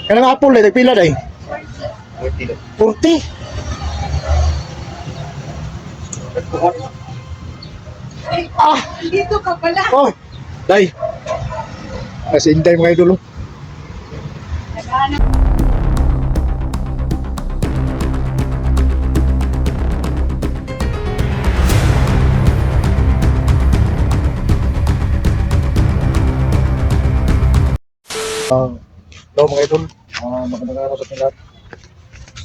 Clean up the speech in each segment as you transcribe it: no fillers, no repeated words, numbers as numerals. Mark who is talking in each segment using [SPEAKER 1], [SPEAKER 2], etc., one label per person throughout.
[SPEAKER 1] Kanang apple day nagpila day. 40. Ah,
[SPEAKER 2] Dito ka pala.
[SPEAKER 1] oh. Day. Kasi hintay mga idol.
[SPEAKER 2] Naghanap.
[SPEAKER 1] Hello mga idol, magandang araw sa ating lahat.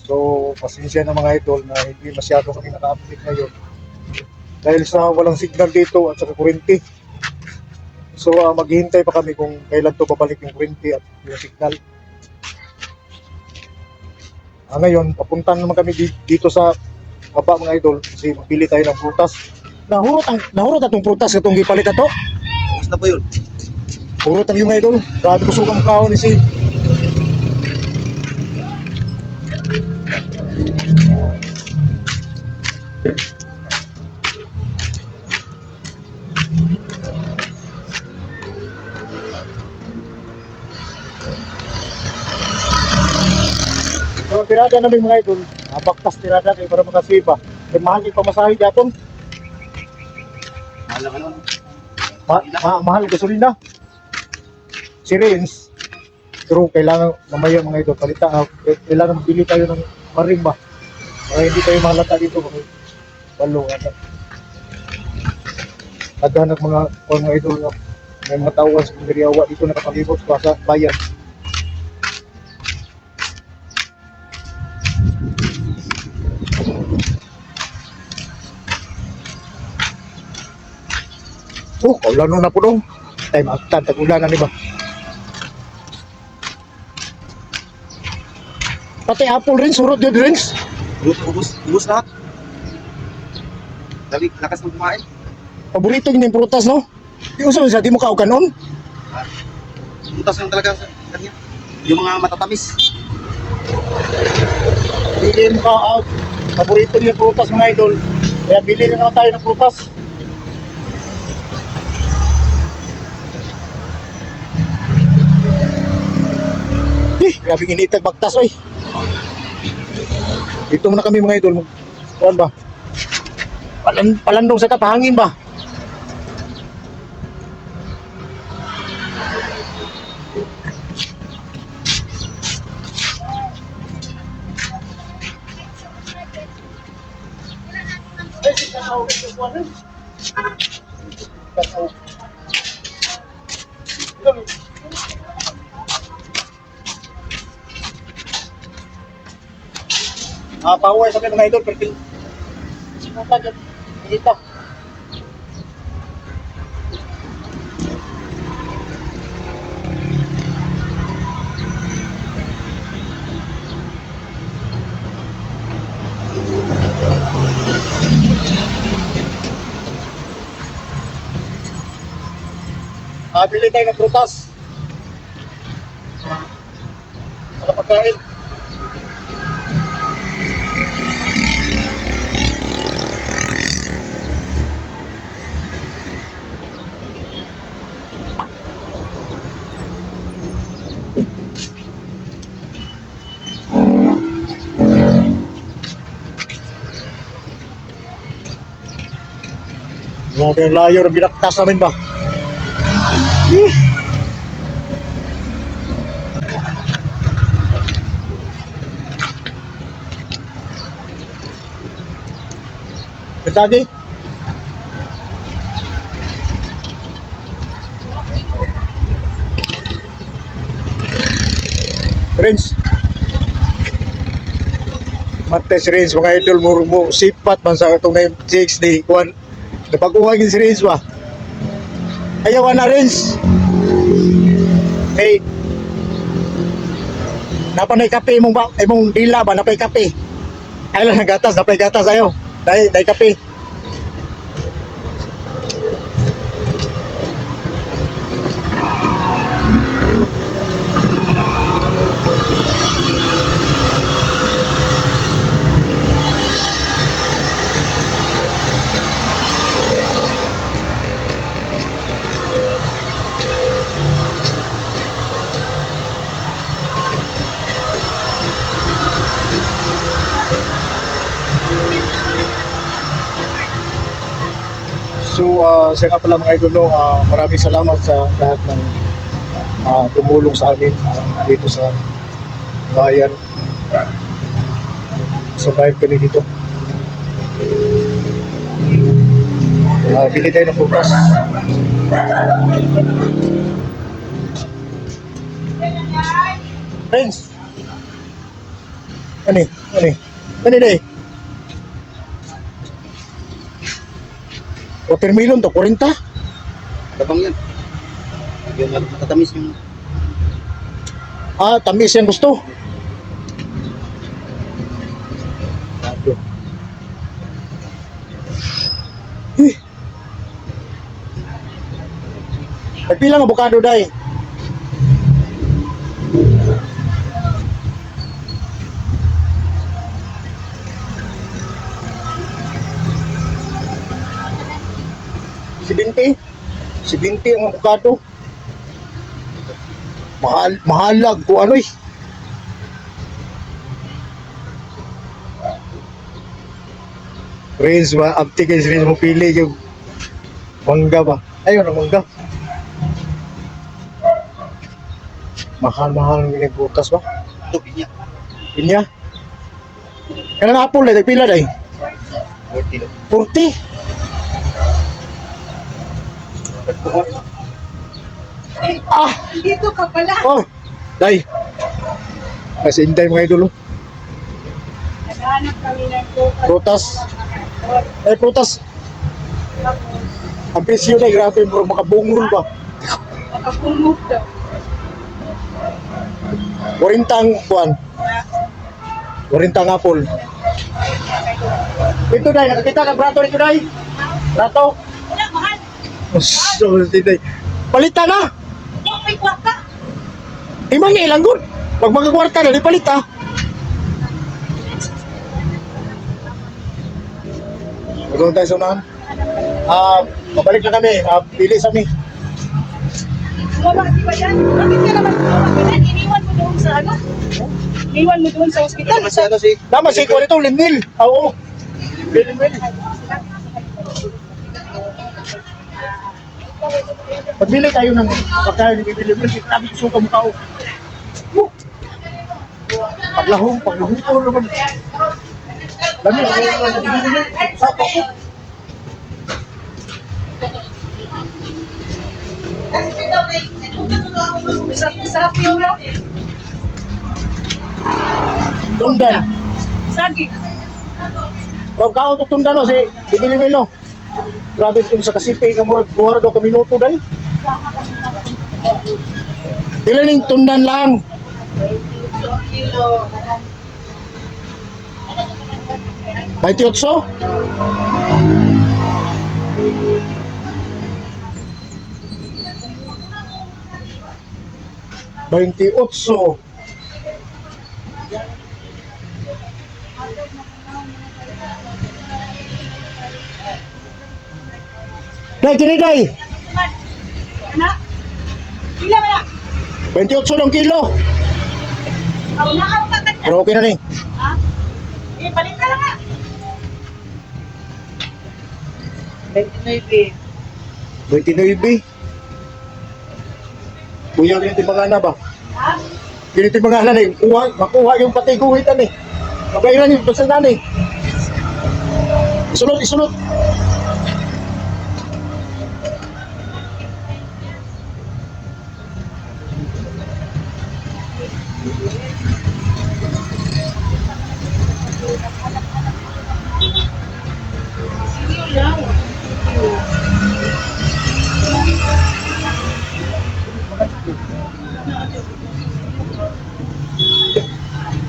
[SPEAKER 1] So, pasensya na mga idol na hindi masyado kami naka-update ngayon dahil sa walang signal dito at sa kuryente. So, maghihintay pa kami kung kailan to babalik yung kuryente at yung signal. Ngayon, papunta naman kami dito sa baba mga idol kasi magpili tayo ng prutas. Nahurot atong prutas itong gipalit ato.
[SPEAKER 3] Basta po yun.
[SPEAKER 1] Hurot ang yung idol. Grabe kusog ang kaon ni si. So, tirada namin mga idol. Baktas tirada kayo para makasiba. Kaya mahal yung pamasahe dapon.
[SPEAKER 3] Mahal naman nun.
[SPEAKER 1] Mahal gasolina. Sirens. Pero kailangan mamaya mga idol palita. Kailangan bili tayo ng maring ba. Para hindi tayo mahalata dito. Balo. Aghanap mga idol na may mga tawas ng gariawa dito nakapalibot sa bayan. Kaulan na po dong. Time after, tag-ulanan di ba? Pati apple rin, surot yun rin.
[SPEAKER 3] Ubus lahat. Dali, lakas ng kumain.
[SPEAKER 1] Paborito yun yung prutas, no? Di uso sa di mo kaukan nun.
[SPEAKER 3] Butas lang talaga sa kanya. Yung mga matatamis.
[SPEAKER 1] Bilhin ka out. Paborito niya prutas mga idol. Kaya bilhin na naman tayo ng prutas. Grabe initag bagtas oy. Dito muna kami mga idol. Kuan ba? Palandong sa tapahangin ba? Pauwi sa mga idol, pero sinuta dyan, dito. Bili tayo ng prutas. Para pagkain. Grabe ang layo ng binaktas namin ba? Tadi Prince Mates Range mga idol mo sipat man sa itong 96 di kuan napaguhagin si Range ba ayaw na Range hey napanay kape imong dila ba napay kape ay lang gatas napay gatas ayo dai kape So, siya nga pala mga idol, no, maraming salamat sa lahat ng tumulong sa amin dito sa bayan. Survive kami dito. Bili tayo ng bukas. Friends! Ano? Ano? Watermelon to, 40?
[SPEAKER 3] Tabang yan. Yung matatamis yung...
[SPEAKER 1] Tamis yan gusto. Nagpilang avocado day. Si Binti ang avocado. Mahalag ko ano eh. Friends, abti kayo friends mo pili yung mangga ba? Ayun ang mangga. Mahal-mahal ng butas ba?
[SPEAKER 3] Ito, pinya.
[SPEAKER 1] Inya? Kailan apple na, nagpila na eh?
[SPEAKER 3] 40 lang.
[SPEAKER 1] 40?
[SPEAKER 2] Dito ka pala.
[SPEAKER 1] Oh, day. Kasi inday mga idol.
[SPEAKER 2] Naghanap kami ng
[SPEAKER 1] Prutas. Prutas. Ang presyo na, grabe bro, makabungol ba?
[SPEAKER 2] Makapulog daw.
[SPEAKER 1] 40 ang kuwan. 40 ang apple. Ito day, nakakita ka brato nito day? Brato?
[SPEAKER 2] Wala, mahal.
[SPEAKER 1] So, day. Palitan na!
[SPEAKER 2] Huwag may kwarta.
[SPEAKER 1] Imang ilang good. Pag magkakwarta na, di palit ah. Magkakaroon tayo sa unahan. Mabalik na kami. Pili sa amin.
[SPEAKER 2] Bumabati ba yan? Bakit ka naman bumabati ba yan? Iniwan mo doon sa ano? Iniwan mo doon sa ospital.
[SPEAKER 3] Kasi ano si...
[SPEAKER 1] Tama si Kuwan ito, Linmil. Oo. Linmil. Pagbili tayo ng pagkain ni Linmil, sabi ko suka mukha ko. Paglahong ko naman. Dami, sapa ko.
[SPEAKER 2] Sapi yun mo.
[SPEAKER 1] Tundan.
[SPEAKER 2] Sagi.
[SPEAKER 1] Pag kao to tundan no, si Linmil no. Grabe ito sa kasipi, kamurag 2 ka minuto dahil. Dilaning tundan lang.
[SPEAKER 2] Kilo.
[SPEAKER 1] 28? Baintiotso. Day, kini day.
[SPEAKER 2] Anak? Pila ba na?
[SPEAKER 1] 28 ng kilo.
[SPEAKER 2] Ako na ako ka.
[SPEAKER 1] Pero okay na rin.
[SPEAKER 2] Ha? Balik ka lang nga. 29.
[SPEAKER 1] 29. Kuya, ganito yung mga ba?
[SPEAKER 2] Ha?
[SPEAKER 1] Ganito yung mga eh. Makuha yung patay guhitan eh. Magairan yung pasandan eh. Isunod.
[SPEAKER 2] Sige lang.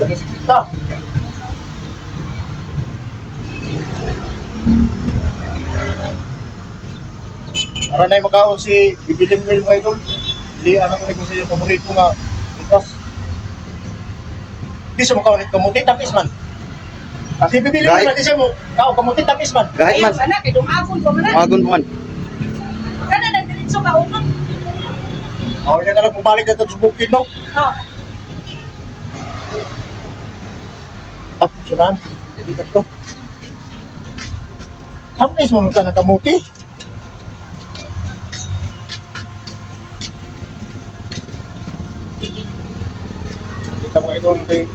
[SPEAKER 1] Kita. Para na yung makaon si Bibilim Mil mga idol. Hindi, ano ko sa iyo, paborito nga. Itas. Hindi siya makaon kamuti, tapis man. Kasi Bibilim Mil, hindi siya mo, kamuti, tapis man.
[SPEAKER 3] Kahit man.
[SPEAKER 2] Sana, kay dumagon pa man.
[SPEAKER 3] Magon po man.
[SPEAKER 2] Kana nagdiritso ka uno.
[SPEAKER 1] Ako niya na lang bumalik na ito sa bukid, no?
[SPEAKER 2] Oh.
[SPEAKER 1] Sunan. Ikat ko. Tapis mo ka na kamuti. idol kay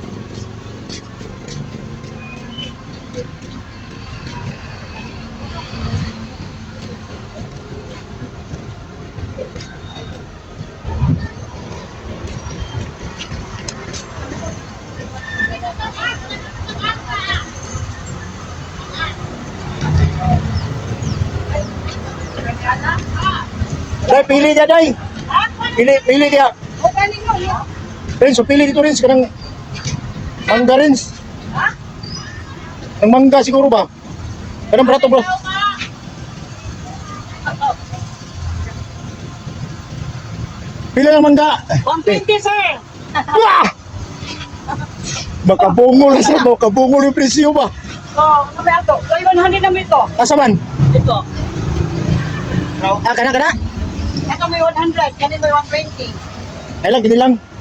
[SPEAKER 1] Day, pili dia, Day. Pili dia.
[SPEAKER 2] O, galing mo, no?
[SPEAKER 1] Rin, so pili dito rin sa kanang mangga rin.
[SPEAKER 2] Ha?
[SPEAKER 1] Ang mangga siguro ba? Kanang brato bro. Pila ng mangga?
[SPEAKER 2] 120, sir.
[SPEAKER 1] Wah! Makabungol na siya, makabungol yung presyo ba?
[SPEAKER 2] O, ano ba ito? So, 100 naman ito.
[SPEAKER 1] Asa man?
[SPEAKER 2] Ito.
[SPEAKER 1] Ah, kana.
[SPEAKER 2] Ito may 100, yan may 120.
[SPEAKER 1] Ay lang,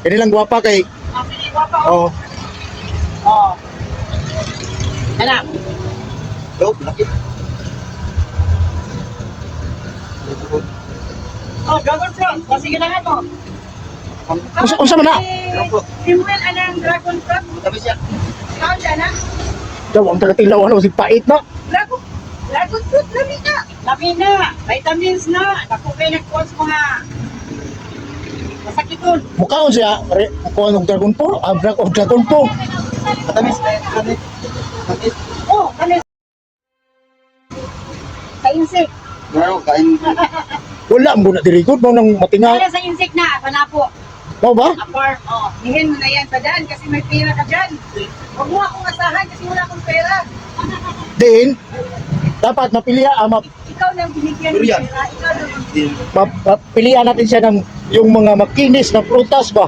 [SPEAKER 1] gini lang guwapa kay.
[SPEAKER 2] Ang pinigwa pa, o.
[SPEAKER 1] Oh,
[SPEAKER 2] O. Anak.
[SPEAKER 3] Yo, laki.
[SPEAKER 2] Oh, dragon fruit. O, sige na nga to.
[SPEAKER 1] unsa man na?
[SPEAKER 2] Simuel, anang dragon fruit?
[SPEAKER 3] Matamis yan.
[SPEAKER 2] Ikaw dyan, ha?
[SPEAKER 1] Daw ang tagatilaw ano si pait na.
[SPEAKER 2] Dragon fruit, lami na. Lami na. Vitamins na. Naku kayo nag-course mga masakit dun.
[SPEAKER 1] Mukhaon siya, kuha ng dragon po, dragon po.
[SPEAKER 3] Matamis. Matamis. Matamis.
[SPEAKER 2] Oh, ano? Sa insect.
[SPEAKER 3] Meron, kain.
[SPEAKER 1] Wala mo na dirikod mo nang matinga.
[SPEAKER 2] Ano sa insect na? Panapo.
[SPEAKER 1] Mo ba?
[SPEAKER 2] Apart. Oh, hihin mo na yan pa dyan kasi may pera ka dyan. Huwag mo akong asahan kasi wala akong pera.
[SPEAKER 1] Din dapat mapilian
[SPEAKER 2] Ikaw nang binigyan ng
[SPEAKER 3] Durian.
[SPEAKER 2] pera. Ikaw nang
[SPEAKER 1] mapilian natin siya ng yung mga makinis na prutas ba.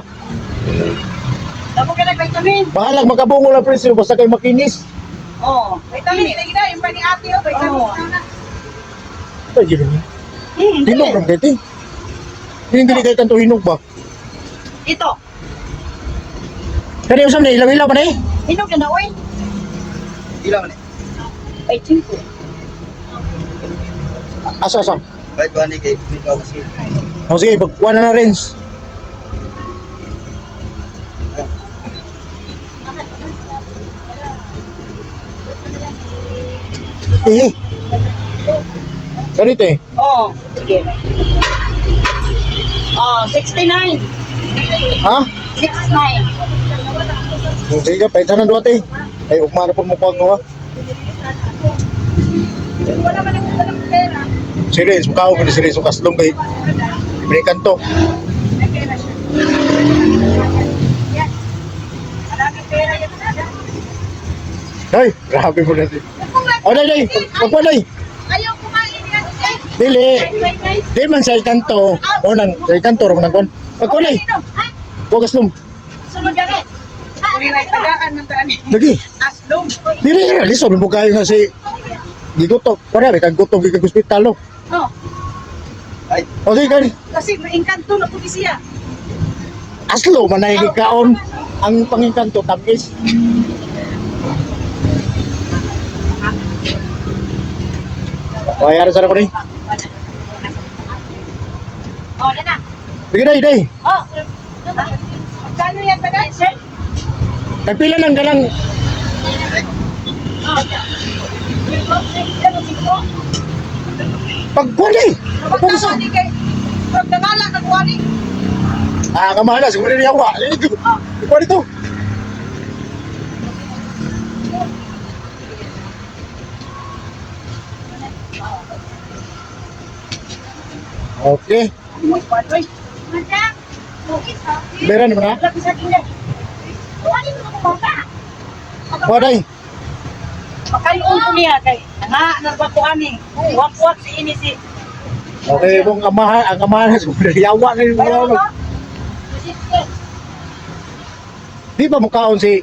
[SPEAKER 2] Damo ka vitamin.
[SPEAKER 1] Bahalag magkabungol ang presyo basta kay makinis.
[SPEAKER 2] Oh, vitamin. Lagi na, yung pa ni ate, oh, vitamin na.
[SPEAKER 1] Ay, yun yun.
[SPEAKER 2] Hindi.
[SPEAKER 1] Hinog lang kaya hindi kay kanto hinog ba?
[SPEAKER 2] Ito.
[SPEAKER 1] Kaya usap na ilaw-ilaw pa na eh.
[SPEAKER 2] Hinog na na, oy.
[SPEAKER 3] Ilang ni.
[SPEAKER 2] Ay, 5.
[SPEAKER 1] Asa.
[SPEAKER 3] Kahit ba ni kay ikaw kasi.
[SPEAKER 1] O sige, pagkuha na rin. Ganito eh.
[SPEAKER 2] Oh, sige. Oh, 69.
[SPEAKER 1] Ha?
[SPEAKER 2] 69.
[SPEAKER 1] Sige ka, pahit na duwat eh. Ay, ukmana po mo ko ha.
[SPEAKER 2] Wala man ako walang pera.
[SPEAKER 1] Serious, mukha ko kung serious yung kaslong kay Iberikan to.
[SPEAKER 2] May pera siya. Yan. Maraming pera yan.
[SPEAKER 1] Ay, grabe mo na siya. O, day. Pagkuha, day.
[SPEAKER 2] Ayaw kumain yan.
[SPEAKER 1] Dili. Di man sa ikanto. O, sa ikanto, rin nang kuhan. Pagkuha, day. Huwag kaslong.
[SPEAKER 2] Sunod yan eh. May tagaan ng daan.
[SPEAKER 1] Lagi.
[SPEAKER 2] Aslong.
[SPEAKER 1] Dili, liso, may mukha yun na si Gigutok. Para, may kagutong gigag hospital, no?
[SPEAKER 2] Oh,
[SPEAKER 3] Ay,
[SPEAKER 1] O, sige, kani.
[SPEAKER 2] kasi maingkanto na po siya.
[SPEAKER 1] Aslo, manay kaon. Ang pangingkanto, tamis. Bayar sa ko ni.
[SPEAKER 2] Oh, yan na.
[SPEAKER 1] Sige, day.
[SPEAKER 2] Oh, magkano yan ba na, sir?
[SPEAKER 1] Nagpila ng galang. Pagkuha, day. Pagkuha sa.
[SPEAKER 2] Pagdangala, nagkuha ni.
[SPEAKER 1] Ah, kamahala, siguro niya ako. Pagkuha dito. Okay. Beran mo na? Kuha, day.
[SPEAKER 2] Makayong ko niya kay nga nagbakuan ni. Wak-wak si ini si.
[SPEAKER 1] Okay, kung ang amahan, siguro yawa na yung mga. Di ba mukhaon si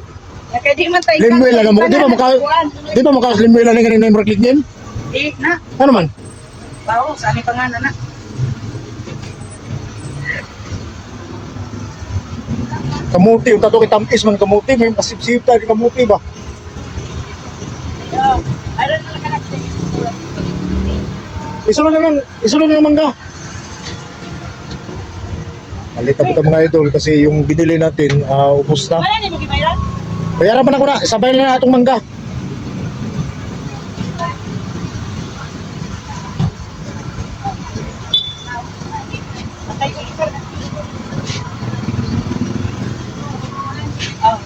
[SPEAKER 2] Kaya di man tayo.
[SPEAKER 1] Linwell ano mo? Di ba mukhaon si Linwell na ganun na yung marklig niyan?
[SPEAKER 2] Di na.
[SPEAKER 1] Ano man?
[SPEAKER 2] Bawo, sa aming pangalan na.
[SPEAKER 1] Kamuti, yung tato kitamis man kamuti, may masip-sip tayo kamuti ba?
[SPEAKER 2] Ano na lang ka
[SPEAKER 1] Isunod na mangga. Alita po ito mga idol kasi yung binili natin, ubos na.
[SPEAKER 2] Wala ni mo gibayran?
[SPEAKER 1] Bayaran man ako na, sabay na itong mangga.
[SPEAKER 2] Patay ko ito. Oh.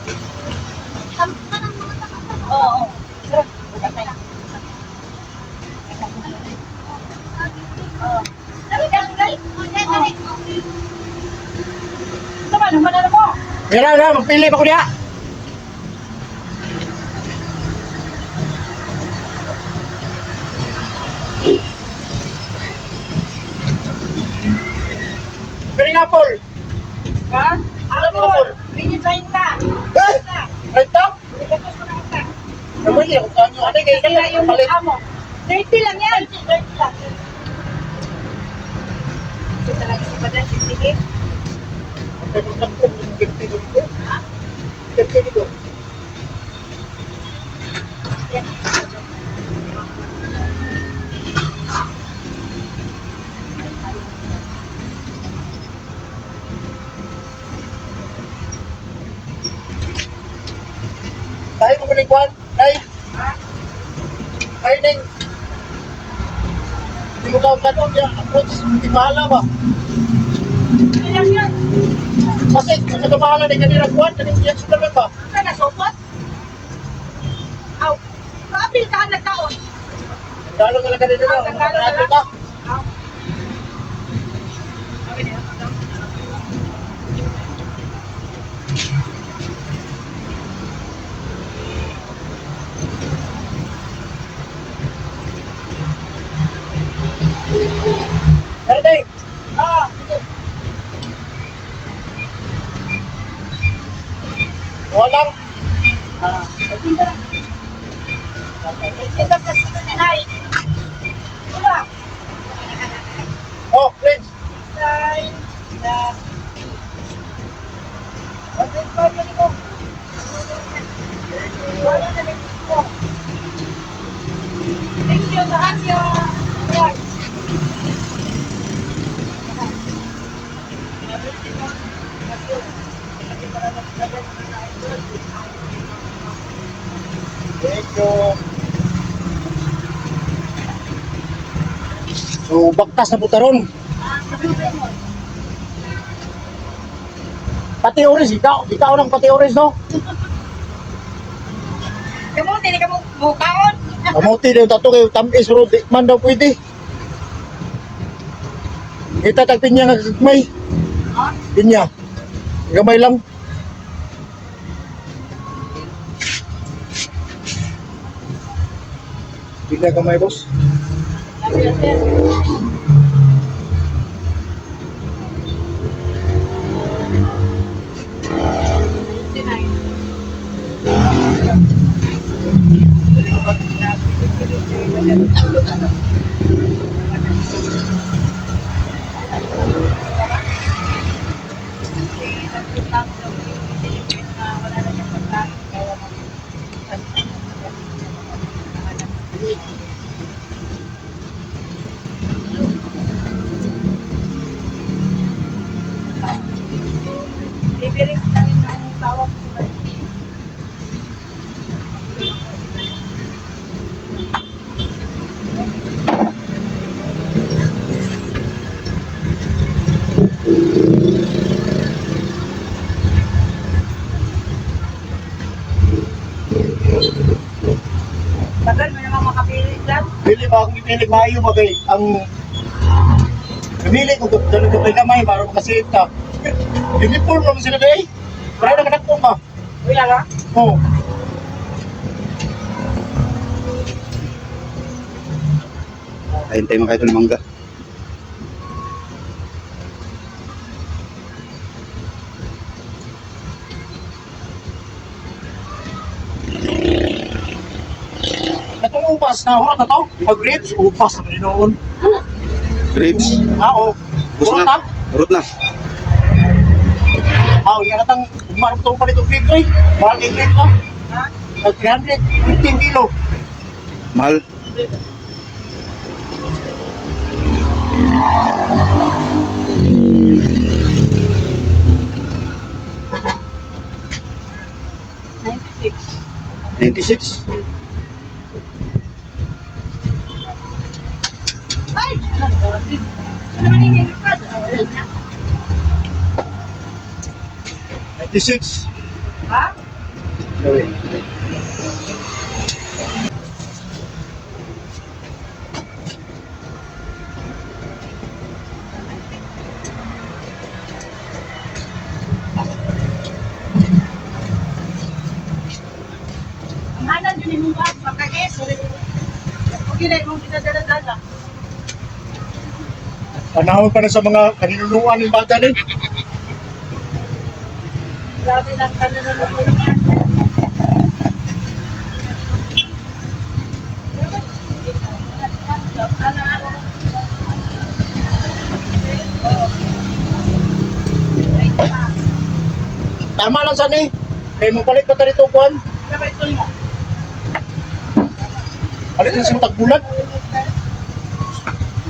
[SPEAKER 2] Oo. Sir, patay. Oh. Ito ba, naman na mo?
[SPEAKER 1] Bayaran na, magpili pa ko niya. Pineapple.
[SPEAKER 2] Ha? Apple. Binigyan ka.
[SPEAKER 1] Eh, right up.
[SPEAKER 2] Tapos ko na kita.
[SPEAKER 1] Nabili ako kanyo. Ano kayo
[SPEAKER 2] Kaya
[SPEAKER 1] kayo?
[SPEAKER 2] yung
[SPEAKER 1] Palit.
[SPEAKER 2] amo. 30 lang yan. 30 lang. Ito talaga si Padan, 50.
[SPEAKER 1] Tayo mo kulikwan. Ay. Ay, Neng. Hindi mo ka kanon niya. Approach, hindi mahala ba?
[SPEAKER 2] Ilang yan?
[SPEAKER 1] Kasi, kung nagamahala ni kanina kuwan, kanina yan sudah ba?
[SPEAKER 2] Ano na, sopot? Aw. Kapil ka na taon.
[SPEAKER 1] Galo nga lang kanina na.
[SPEAKER 2] Nagkalo na
[SPEAKER 1] Nagkalo
[SPEAKER 2] lang.
[SPEAKER 1] ka.
[SPEAKER 2] Aw. Sabi niya,
[SPEAKER 1] Neng.
[SPEAKER 2] ah,
[SPEAKER 1] Walang.
[SPEAKER 2] ito kasi nanay. Wala.
[SPEAKER 1] Oh, please.
[SPEAKER 2] Nay. Na. Ano pa yun mo? Wala na lang mo. Thank you, Mahatya. Yan.
[SPEAKER 1] Thank you. So, baktas na putaron. Pati oris, ikaw ng pati oris, no?
[SPEAKER 2] Kamu, hindi ka mo mukaon.
[SPEAKER 1] Kamuti na yung tato kayo, tamis, bro, di man daw pwede. Itatag pinya nga kagmay. Pinya. Gamay lang. Pinya gamay, boss.
[SPEAKER 2] Libirin namin ng tawag ko. Tagal mo naman makapili dyan.
[SPEAKER 1] Pili ba akong ipilig maayo ba kay ang namili ko doon ko kay gamay para makasave ka. Uniform naman sila day. Para na kadakpong ba?
[SPEAKER 2] Wala ka?
[SPEAKER 1] Oo.
[SPEAKER 3] Ayun tayo mga idol mangga.
[SPEAKER 1] Itong upas na hurat na to. Mag-grapes, upas na noon.
[SPEAKER 3] Grapes.
[SPEAKER 1] Oo.
[SPEAKER 3] Bus
[SPEAKER 1] Hurat
[SPEAKER 3] na. Urot na.
[SPEAKER 1] Nga natang umarap itong palitong grapes ay. Mahal kay grapes ka.
[SPEAKER 2] Ha?
[SPEAKER 1] 315 kilo.
[SPEAKER 3] Mahal.
[SPEAKER 1] 96.
[SPEAKER 2] Ay! Ano naman yung record?
[SPEAKER 1] 96.
[SPEAKER 2] Ha?
[SPEAKER 1] Gawin.
[SPEAKER 2] Ang hanan yun yung mga pagkakes. Okay na yung pinadala-dala.
[SPEAKER 1] Panahon pa na sa mga kaninunuan ng bata din.
[SPEAKER 2] Grabe lang ka na naman.
[SPEAKER 1] Tama lang sana eh. Kaya mo palit ka dito, Juan. Palit na sa tagbulan.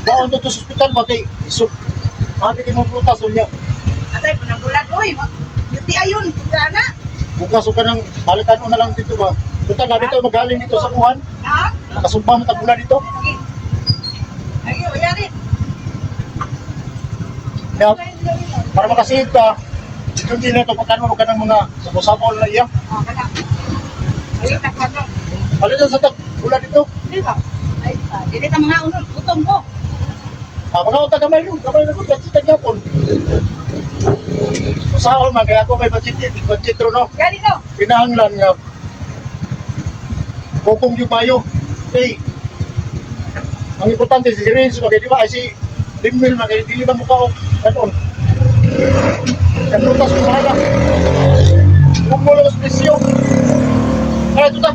[SPEAKER 1] Baon to sa hospital, bakit isok. Bakit mo prutas niya.
[SPEAKER 2] Atay, panagulat. Uy, yuti ayun. Sana.
[SPEAKER 1] Bukas ka ng balikan mo na lang dito ba. Total na dito, magaling dito sa Juan.
[SPEAKER 2] Ha?
[SPEAKER 1] Nakasumpa mo tagbulan dito.
[SPEAKER 2] Ay, uyari.
[SPEAKER 1] Kaya, para makasihid ka, dito din na ito, pagkano ka ng mga sabon-sabon na iya.
[SPEAKER 2] Kada. Ay, takano.
[SPEAKER 1] Palit na sa tagbulan dito.
[SPEAKER 2] Di ba? Ay, dili ka mga unod. Gutom ko.
[SPEAKER 1] Mga utak kamay yun, kamay na ko, budget na po. Sahol man, kaya ako may budget ro no.
[SPEAKER 2] Gani no?
[SPEAKER 1] Pinahanglan nga. Kukong yung payo. Okay. Ang importante si Sirin, so di ba, ay si Limil, di ba mukha o, ganon. Kanutas ko sana. Huwag mo lang sa presyo. Kaya ito ta.